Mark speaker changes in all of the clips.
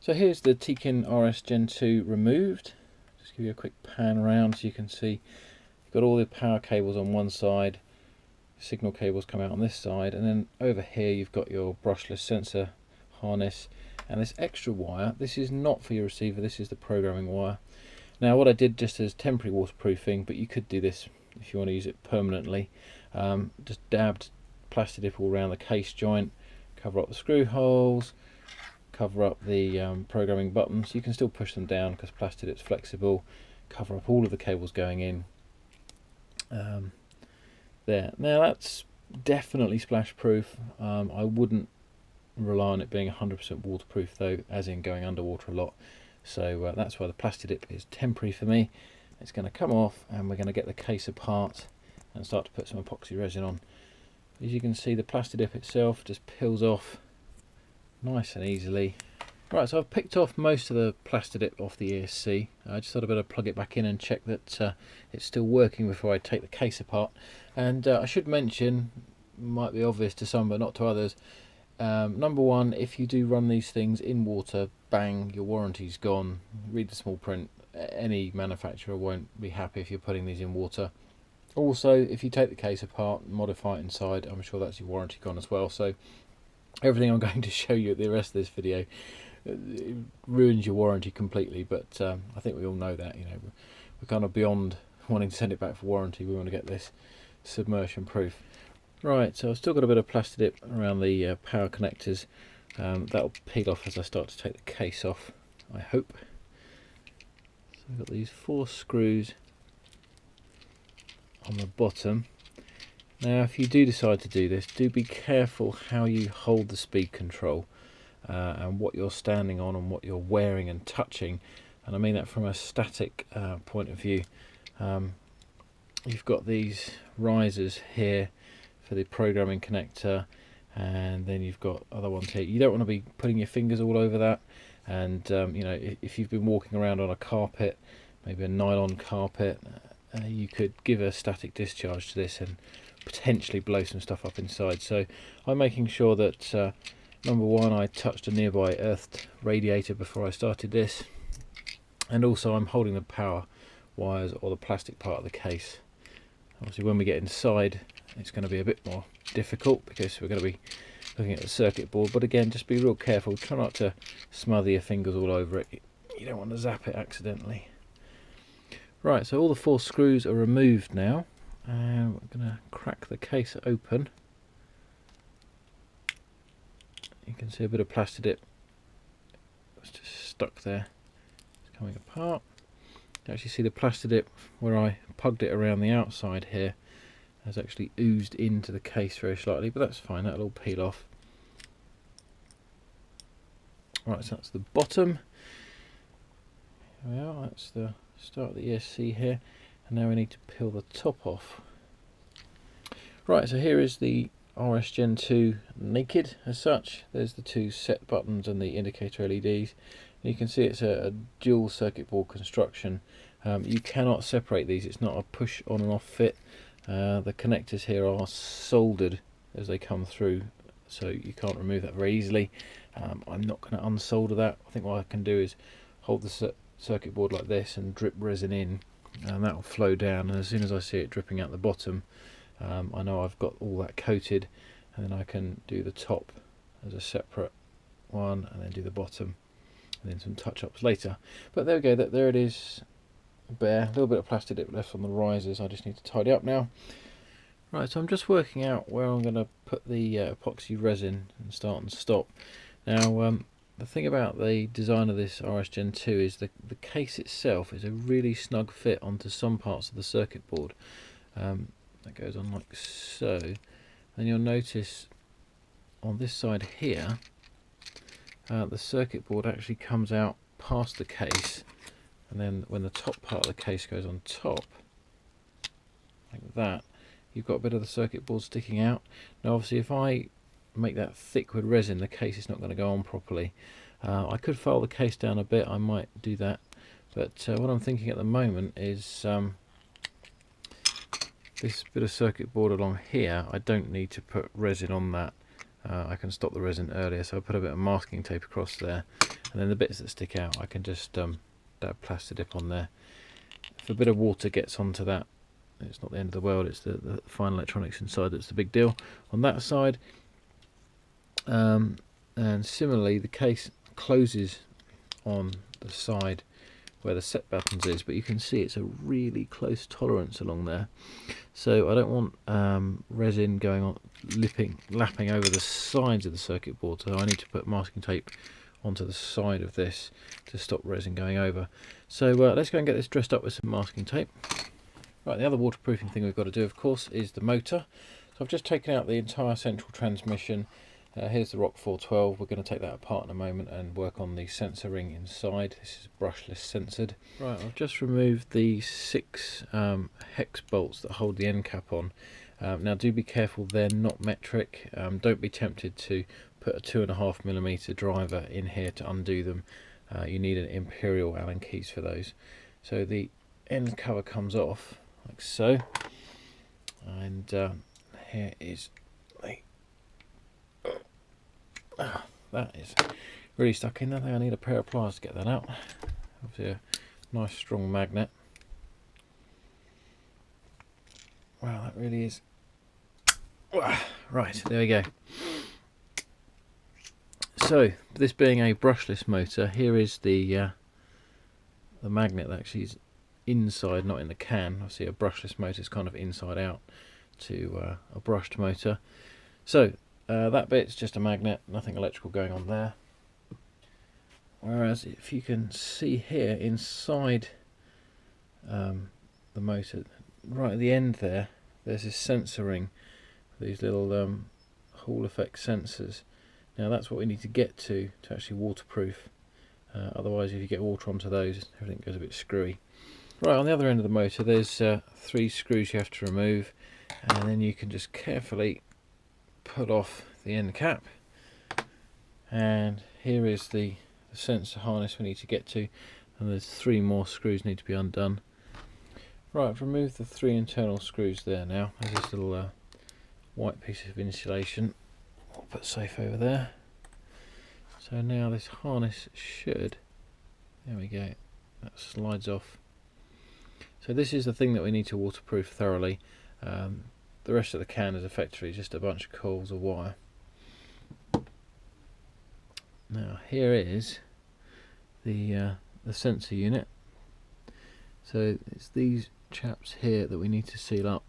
Speaker 1: So here's the Tekin RS Gen 2 removed. Just give you a quick pan around so you can see you've got all the power cables on one side, signal cables come out on this side, and then over here you've got your brushless sensor harness and this extra wire. This is not for your receiver, this is the programming wire. Now what I did just as temporary waterproofing, but you could do this if you want to use it permanently, just dabbed Plastidip all around the case joint, cover up the screw holes, cover up the programming buttons. You can still push them down because Plastidip's flexible. Cover up all of the cables going in. There. Now that's definitely splash proof. I wouldn't rely on it being 100% waterproof though, as in going underwater a lot. So that's why the Plastidip is temporary for me. It's going to come off and we're going to get the case apart and start to put some epoxy resin on. As you can see, the Plastidip itself just peels off nice and easily. Right, so I've picked off most of the Plastidip off the ESC. I just thought I'd better plug it back in and check that it's still working before I take the case apart. And I should mention, might be obvious to some but not to others, number one, if you do run these things in water, bang, your warranty's gone. Read the small print. Any manufacturer won't be happy if you're putting these in water. Also, if you take the case apart and modify it inside, I'm sure that's your warranty gone as well. So everything I'm going to show you at the rest of this video, it ruins your warranty completely, but I think we all know that, you know, we're kind of beyond wanting to send it back for warranty. We want to get this submersion proof. Right, so I've still got a bit of Plastidip around the power connectors. That'll peel off as I start to take the case off, I hope. So I've got these 4 screws on the bottom. Now if you do decide to do this, do be careful how you hold the speed control and what you're standing on and what you're wearing and touching. And I mean that from a static point of view. You've got these risers here for the programming connector, and then you've got other ones here. You don't want to be putting your fingers all over that, and you know, if you've been walking around on a carpet, maybe a nylon carpet, you could give a static discharge to this and potentially blow some stuff up inside. So I'm making sure that number one, I touched a nearby earthed radiator before I started this, and also I'm holding the power wires or the plastic part of the case. Obviously when we get inside it's going to be a bit more difficult because we're going to be looking at the circuit board, but again, just be real careful, try not to smother your fingers all over it. You don't want to zap it accidentally. Right, so all the 4 screws are removed now, and we're going to crack the case open. You can see a bit of Plastidip that's just stuck there. It's coming apart. You actually see the Plastidip where I pugged it around the outside here has actually oozed into the case very slightly, but that's fine, that'll all peel off. Right, so that's the bottom. Here we are, that's the start of the ESC here, and now we need to peel the top off. Right, so here is the RS Gen 2 naked as such. There's the 2 set buttons and the indicator LEDs. And you can see it's a dual circuit board construction. You cannot separate these, it's not a push on and off fit. The connectors here are soldered as they come through, so you can't remove that very easily. I'm not going to unsolder that. I think what I can do is hold the circuit board like this and drip resin in, and that will flow down, and as soon as I see it dripping out the bottom, I know I've got all that coated, and then I can do the top as a separate one and then do the bottom and then some touch-ups later. But there we go, there it is, bare. A little bit of Plastidip left on the risers, I just need to tidy up now. Right, so I'm just working out where I'm going to put the epoxy resin and start and stop. Now the thing about the design of this RS Gen 2 is the case itself is a really snug fit onto some parts of the circuit board. That goes on like so, and you'll notice on this side here the circuit board actually comes out past the case, and then when the top part of the case goes on top like that, you've got a bit of the circuit board sticking out. Now obviously if I make that thick with resin, the case is not going to go on properly. I could file the case down a bit, I might do that, but what I'm thinking at the moment is this bit of circuit board along here, I don't need to put resin on that I can stop the resin earlier. So I put a bit of masking tape across there, and then the bits that stick out I can just dab Plastidip on there. If a bit of water gets onto that, it's not the end of the world, it's the fine electronics inside that's the big deal on that side. And similarly the case closes on the side where the set buttons is, but you can see it's a really close tolerance along there, so I don't want resin going on lapping over the sides of the circuit board, so I need to put masking tape onto the side of this to stop resin going over. So let's go and get this dressed up with some masking tape. Right, the other waterproofing thing we've got to do, of course, is the motor. So I've just taken out the entire central transmission. Here's the ROC412. We're going to take that apart in a moment and work on the sensor ring inside. This is brushless censored. Right, I've just removed the 6 hex bolts that hold the end cap on. Now do be careful, they're not metric. Don't be tempted to put a 2.5mm driver in here to undo them. You need an imperial Allen keys for those. So the end cover comes off like so, and here is the that is really stuck in there. I think I need a pair of pliers to get that out. Obviously a nice strong magnet. Wow, that really is. Right, there we go. So this being a brushless motor, here is the magnet that actually is inside, not in the can. Obviously a brushless motor is kind of inside out to a brushed motor. So that bit's just a magnet, nothing electrical going on there. Whereas if you can see here inside the motor, right at the end there, there's this sensor ring, these little Hall effect sensors. Now that's what we need to get to actually waterproof. Otherwise, if you get water onto those, everything goes a bit screwy. Right, on the other end of the motor, there's 3 screws you have to remove, and then you can just carefully pull off the end cap. And here is the sensor harness we need to get to, and there's 3 more screws need to be undone. Right, I've removed the 3 internal screws there now. There's this little white piece of insulation. I'll put safe over there. So now this harness should, there we go, that slides off. So this is the thing that we need to waterproof thoroughly. The rest of the can is effectively just a bunch of coils of wire. Now here is the sensor unit. So it's these chaps here that we need to seal up.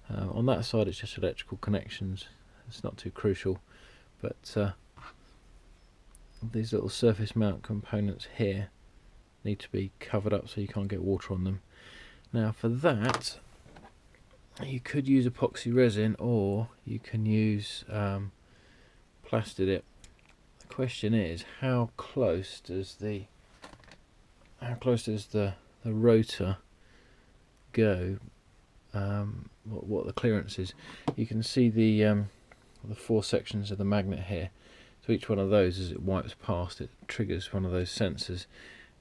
Speaker 1: On that side it's just electrical connections, it's not too crucial, but these little surface mount components here need to be covered up so you can't get water on them. Now for that you could use epoxy resin, or you can use Plastidip. The question is, how close does the rotor go? What the clearance is. You can see the 4 sections of the magnet here. So each one of those, as it wipes past, it triggers one of those sensors.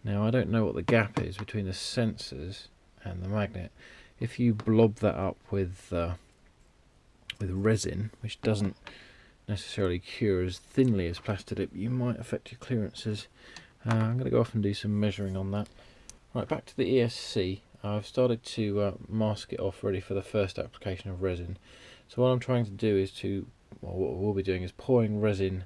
Speaker 1: Now I don't know what the gap is between the sensors and the magnet. If you blob that up with resin, which doesn't necessarily cure as thinly as Plastidip, you might affect your clearances. I'm going to go off and do some measuring on that. Right, back to the ESC. I've started to mask it off ready for the first application of resin. So what I'm trying to do is what we'll be doing is pouring resin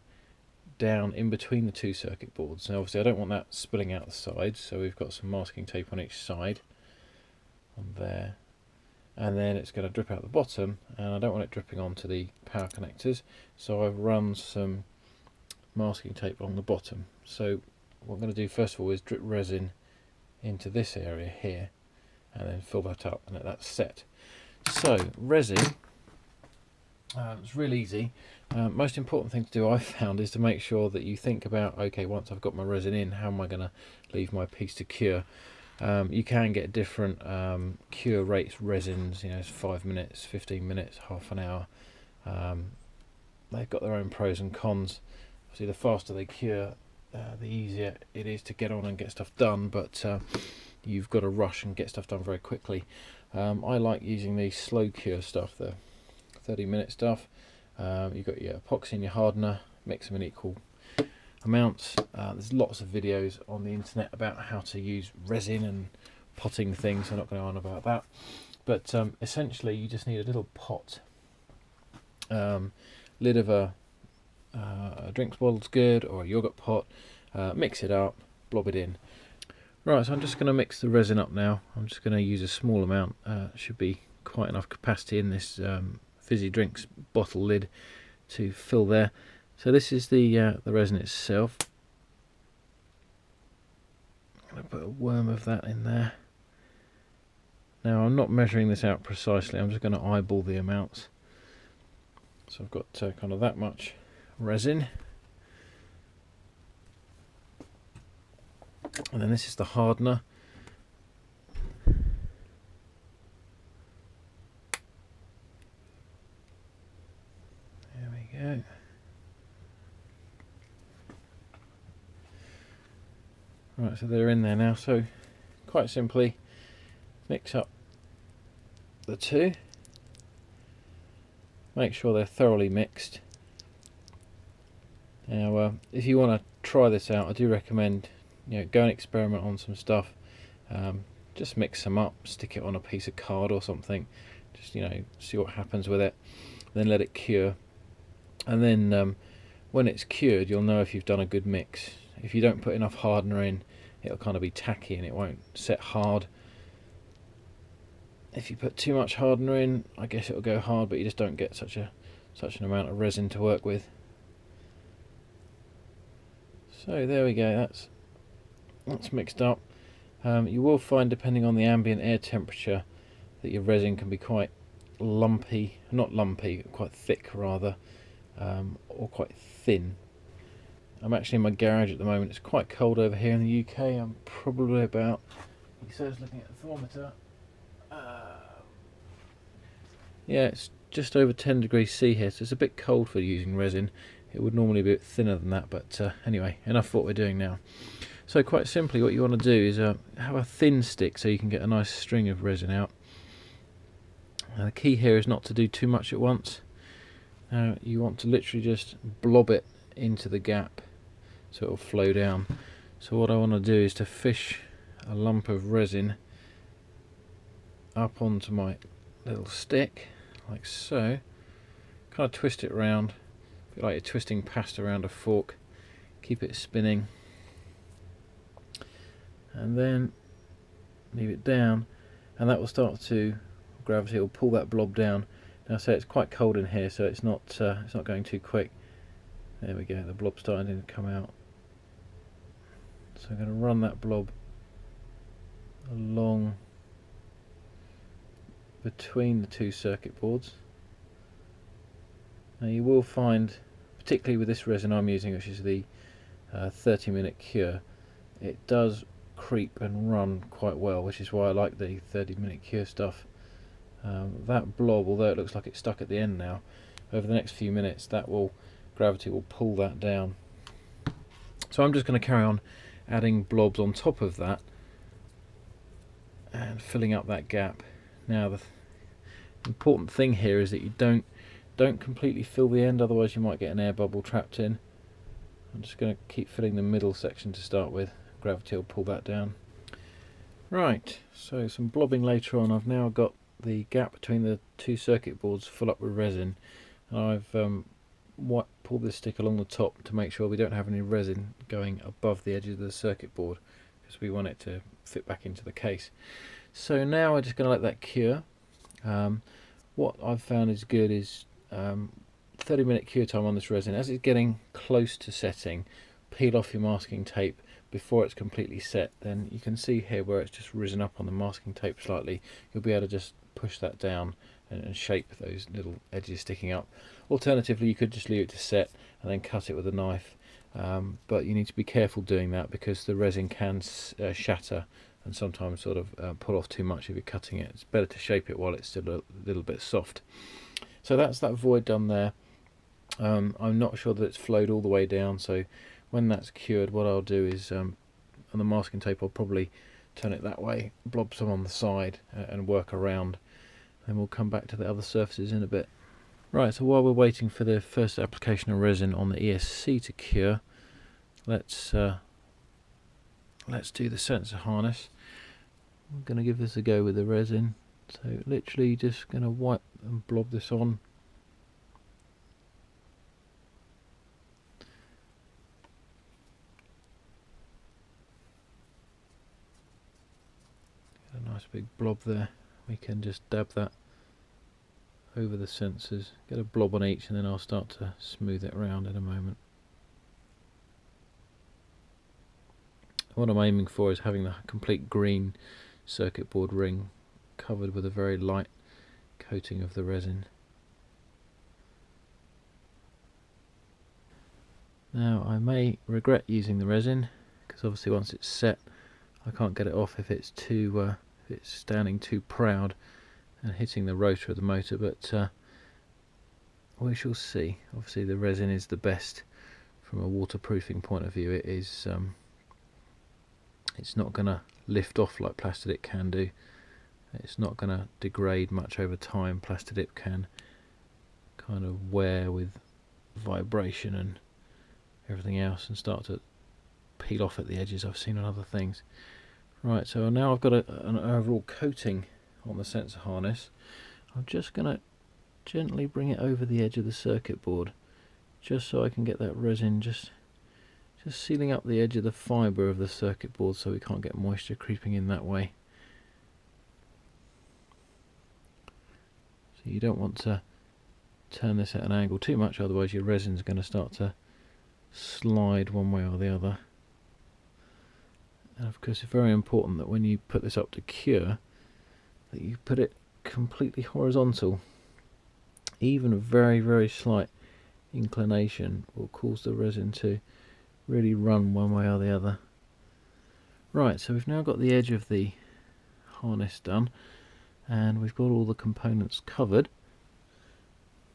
Speaker 1: down in between the 2 circuit boards. Now obviously I don't want that spilling out the sides, so we've got some masking tape on each side, on there, and then it's going to drip out the bottom, and I don't want it dripping onto the power connectors, so I've run some masking tape on the bottom. So what I'm going to do first of all is drip resin into this area here, and then fill that up and let that set. So resin, it's real easy. Most important thing to do, I've found, is to make sure that you think about, okay, once I've got my resin in, how am I going to leave my piece to cure? You can get different cure rates resins, you know, 5 minutes, 15 minutes, half an hour. They've got their own pros and cons. Obviously the faster they cure, the easier it is to get on and get stuff done, but you've got to rush and get stuff done very quickly. I like using the slow cure stuff, the 30-minute stuff. You've got your epoxy and your hardener, mix them in equal amounts. There's lots of videos on the internet about how to use resin and potting things, so I'm not going to go on about that. But essentially you just need a little pot. Lid of a drinks bottle's good, or a yogurt pot. Mix it up, blob it in. Right, so I'm just going to mix the resin up now. I'm just going to use a small amount. Should be quite enough capacity in this fizzy drinks bottle lid to fill there. So this is the resin itself. I'm going to put a worm of that in there. Now I'm not measuring this out precisely, I'm just going to eyeball the amounts. So I've got kind of that much resin. And then this is the hardener. There we go. Right, so they're in there now. So quite simply mix up the two. Make sure they're thoroughly mixed. Now if you want to try this out, I do recommend go and experiment on some stuff. Just mix them up, stick it on a piece of card or something, just see what happens with it, then let it cure, and then when it's cured you'll know if you've done a good mix. If you don't put enough hardener in, it'll kind of be tacky and it won't set hard. If you put too much hardener in, I guess it'll go hard, but you just don't get such an amount of resin to work with. So there we go, that's mixed up. You will find, depending on the ambient air temperature, that your resin can be quite lumpy, not lumpy, quite thick rather, or quite thin. I'm actually in my garage at the moment. It's quite cold over here in the UK. I'm probably about, he says looking at the thermometer, yeah, it's just over 10 degrees C here, so it's a bit cold for using resin. It would normally be a bit thinner than that, but anyway, enough for what we're doing now. So quite simply what you want to do is have a thin stick so you can get a nice string of resin out. Now the key here is not to do too much at once. Now you want to literally just blob it into the gap so it will flow down. So what I want to do is to fish a lump of resin up onto my little stick like so, kind of twist it round, a bit like you're twisting pasta around a fork, keep it spinning, and then leave it down, and that will start to, gravity will pull that blob down. Now say it's quite cold in here, so it's not going too quick. There we go, the blob's starting to come out. So I'm going to run that blob along between the two circuit boards. Now you will find, particularly with this resin I'm using, which is the 30-minute cure, it does creep and run quite well, which is why I like the 30-minute cure stuff. That blob, although it looks like it's stuck at the end now, over the next few minutes gravity will pull that down. So I'm just going to carry on adding blobs on top of that and filling up that gap. Now the important thing here is that you don't completely fill the end, otherwise you might get an air bubble trapped in. I'm just going to keep filling the middle section to start with. Gravity will pull that down. Right, so some blobbing later on. I've now got the gap between the two circuit boards full up with resin, and I've pulled this stick along the top to make sure we don't have any resin going above the edge of the circuit board, because we want it to fit back into the case. So now we're just going to let that cure. What I've found is good is 30-minute cure time on this resin. As it's getting close to setting, peel off your masking tape before it's completely set. Then you can see here where it's just risen up on the masking tape slightly. You'll be able to just push that down and shape those little edges sticking up. Alternatively, you could just leave it to set and then cut it with a knife, but you need to be careful doing that because the resin can shatter and sometimes sort of pull off too much if you're cutting it. It's better to shape it while it's still a little bit soft. So that's that void done there. I'm not sure that it's flowed all the way down, so when that's cured, what I'll do is on the masking tape I'll probably turn it that way, blob some on the side and work around, and we'll come back to the other surfaces in a bit. Right, so while we're waiting for the first application of resin on the ESC to cure, let's do the sensor harness. I'm going to give this a go with the resin, so literally just going to wipe and blob this on. Get a nice big blob there. We can just dab that over the sensors, get a blob on each, and then I'll start to smooth it around in a moment. What I'm aiming for is having the complete green circuit board ring covered with a very light coating of the resin. Now I may regret using the resin, because obviously once it's set I can't get it off if it's too if it's standing too proud and hitting the rotor of the motor, but we shall see. Obviously the resin is the best from a waterproofing point of view. It is it's not going to lift off like Plastidip can do. It's not going to degrade much over time. Plastidip can kind of wear with vibration and everything else and start to peel off at the edges. I've seen on other things. Right, so now I've got an overall coating on the sensor harness. I'm just going to gently bring it over the edge of the circuit board, just so I can get that resin just sealing up the edge of the fibre of the circuit board, so we can't get moisture creeping in that way. So you don't want to turn this at an angle too much, otherwise your resin's going to start to slide one way or the other. And of course it's very important that when you put this up to cure, that you put it completely horizontal. Even a very, very slight inclination will cause the resin to really run one way or the other. Right, so we've now got the edge of the harness done, and we've got all the components covered.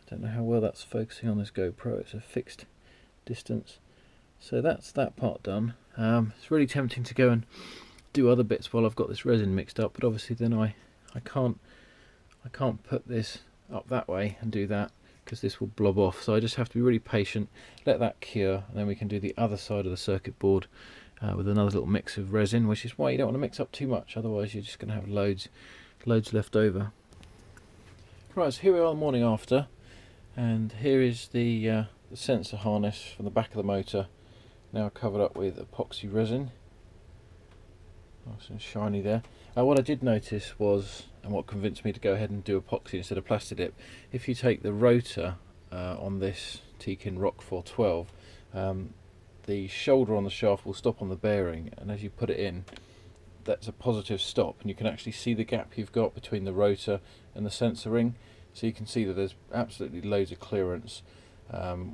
Speaker 1: I don't know how well that's focusing on this GoPro, it's a fixed distance. So that's that part done. It's really tempting to go and do other bits while I've got this resin mixed up, but obviously then I can't put this up that way and do that, because this will blob off. So I just have to be really patient, let that cure, and then we can do the other side of the circuit board with another little mix of resin, which is why you don't want to mix up too much, otherwise you're just going to have loads left over. Right, so here we are the morning after, and here is the sensor harness from the back of the motor, now covered up with epoxy resin. Nice and shiny there. What I did notice was, and what convinced me to go ahead and do epoxy instead of Plastidip, if you take the rotor on this Tekin ROC412, the shoulder on the shaft will stop on the bearing, and as you put it in, that's a positive stop, and you can actually see the gap you've got between the rotor and the sensor ring, so you can see that there's absolutely loads of clearance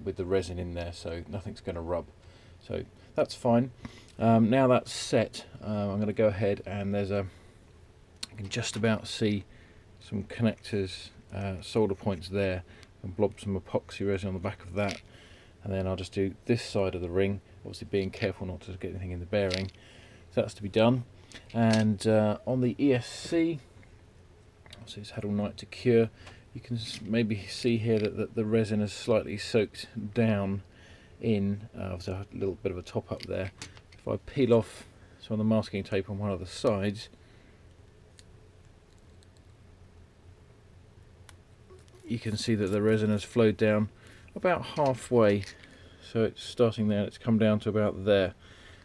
Speaker 1: with the resin in there, so nothing's going to rub. So that's fine. Now that's set, I'm going to go ahead, and you can just about see some connectors, solder points there, and blob some epoxy resin on the back of that, and then I'll just do this side of the ring, obviously being careful not to get anything in the bearing. So that's to be done. And on the ESC, obviously it's had all night to cure. You can maybe see here that the resin has slightly soaked down in, obviously a little bit of a top up there. If I peel off some of the masking tape on one of the sides, you can see that the resin has flowed down about halfway, so it's starting there, it's come down to about there.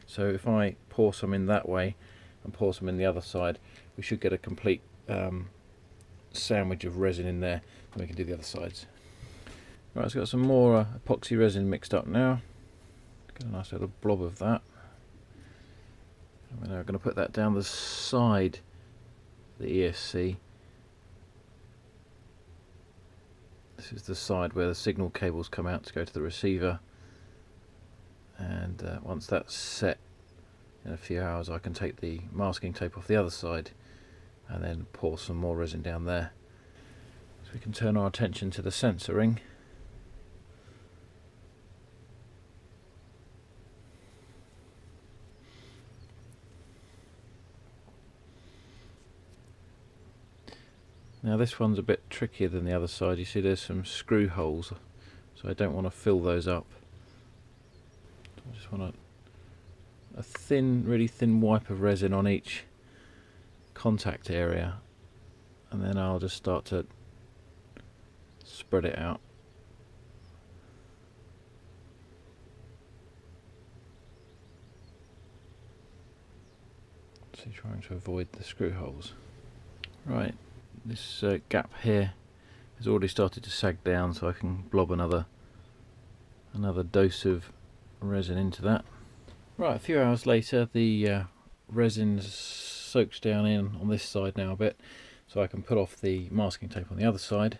Speaker 1: So if I pour some in that way and pour some in the other side, we should get a complete sandwich of resin in there, and we can do the other sides. Right, so I've got some more epoxy resin mixed up now. Get a nice little blob of that. And we're now going to put that down the side of the ESC. This is the side where the signal cables come out to go to the receiver, and once that's set in a few hours, I can take the masking tape off the other side and then pour some more resin down there. So we can turn our attention to the sensor ring. Now this one's a bit trickier than the other side. You see there's some screw holes, so I don't want to fill those up. I just want a thin, really thin wipe of resin on each contact area, and then I'll just start to spread it out. So trying to avoid the screw holes. Right, this gap here has already started to sag down, so I can blob another dose of resin into that. Right, a few hours later, the resin soaks down in on this side now a bit, so I can put off the masking tape on the other side.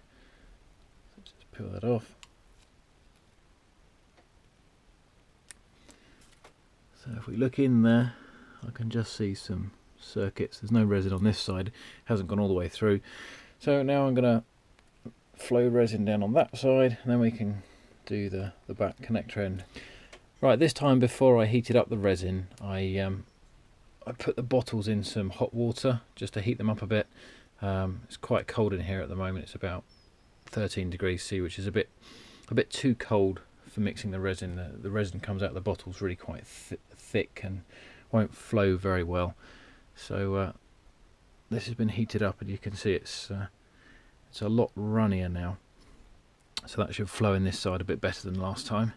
Speaker 1: So just peel that off. So if we look in there, I can just see some circuits. There's no resin on this side, it hasn't gone all the way through. So now I'm going to flow resin down on that side, and then we can do the back connector end. Right, this time before I heated up the resin, I put the bottles in some hot water just to heat them up a bit. It's quite cold in here at the moment. It's about 13 degrees C, which is a bit too cold for mixing the resin. The resin comes out of the bottles really quite thick and won't flow very well. So this has been heated up, and you can see it's a lot runnier now. So that should flow in this side a bit better than last time.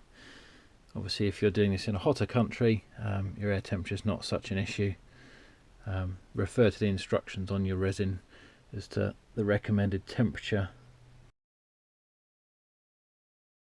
Speaker 1: Obviously, if you're doing this in a hotter country, your air temperature is not such an issue. Refer to the instructions on your resin as to the recommended temperature